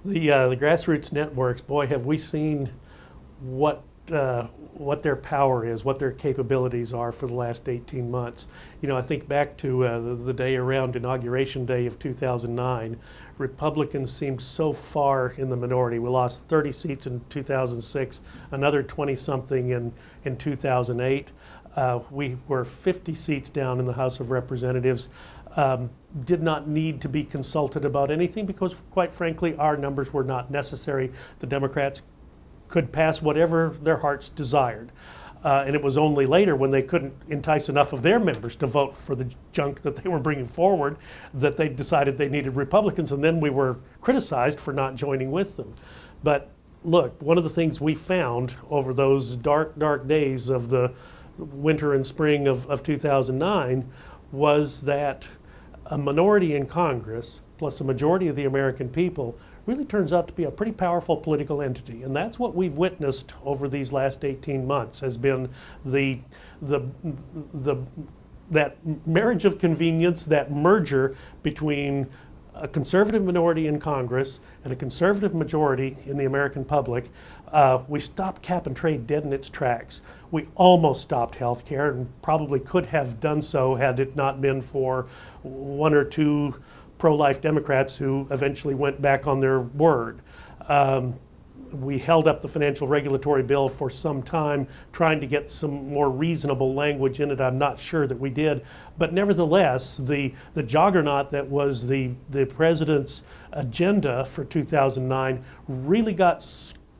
The grassroots networks, boy, have we seen what what their power is, what their capabilities are for the last 18 months. You know, I think back to the day around Inauguration Day of 2009, Republicans seemed so far in the minority. We lost 30 seats in 2006, another 20-something in 2008. We were 50 seats down in the House of Representatives. Did not need to be consulted about anything because, quite frankly, our numbers were not necessary. The Democrats could pass whatever their hearts desired. And it was only later, when they couldn't entice enough of their members to vote for the junk that they were bringing forward, that they decided they needed Republicans, and then we were criticized for not joining with them. But look, one of the things we found over those dark, dark days of the winter and spring of 2009 was that a minority in Congress, plus a majority of the American people, really turns out to be a pretty powerful political entity. And that's what we've witnessed over these last 18 months, has been that marriage of convenience, that merger between a conservative minority in Congress and a conservative majority in the American public. We stopped cap and trade dead in its tracks. We almost stopped health care, and probably could have done so had it not been for one or two pro-life Democrats who eventually went back on their word. We held up the financial regulatory bill for some time, trying to get some more reasonable language in it. I'm not sure that we did, but nevertheless, the juggernaut that was the president's agenda for 2009 really got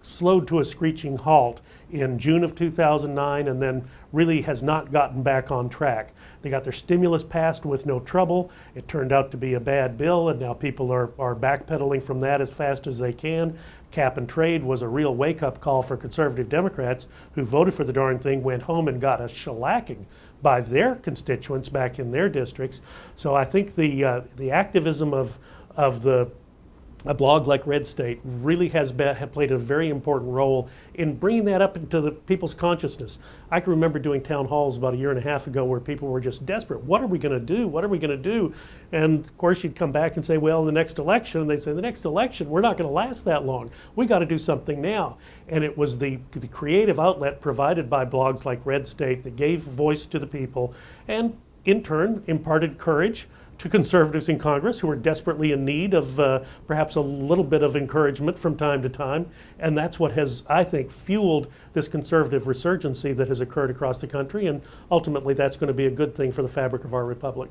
slowed to a screeching halt in June of 2009, and then really has not gotten back on track. They got their stimulus passed with no trouble. It turned out to be a bad bill, and now people are backpedaling from that as fast as they can. Cap and trade was a real wake-up call for conservative Democrats who voted for the darn thing, went home and got a shellacking by their constituents back in their districts. So I think the activism of a blog like Red State really has played a very important role in bringing that up into the people's consciousness. I can remember doing town halls about a year and a half ago where people were just desperate. What are we going to do? What are we going to do? And of course you'd come back and say, well, in the next election, and they'd say, the next election, we're not going to last that long. We got to do something now. And it was the creative outlet provided by blogs like Red State that gave voice to the people, and in turn imparted courage to conservatives in Congress who are desperately in need of perhaps a little bit of encouragement from time to time. And that's what has, I think, fueled this conservative resurgency that has occurred across the country. And ultimately, that's going to be a good thing for the fabric of our republic.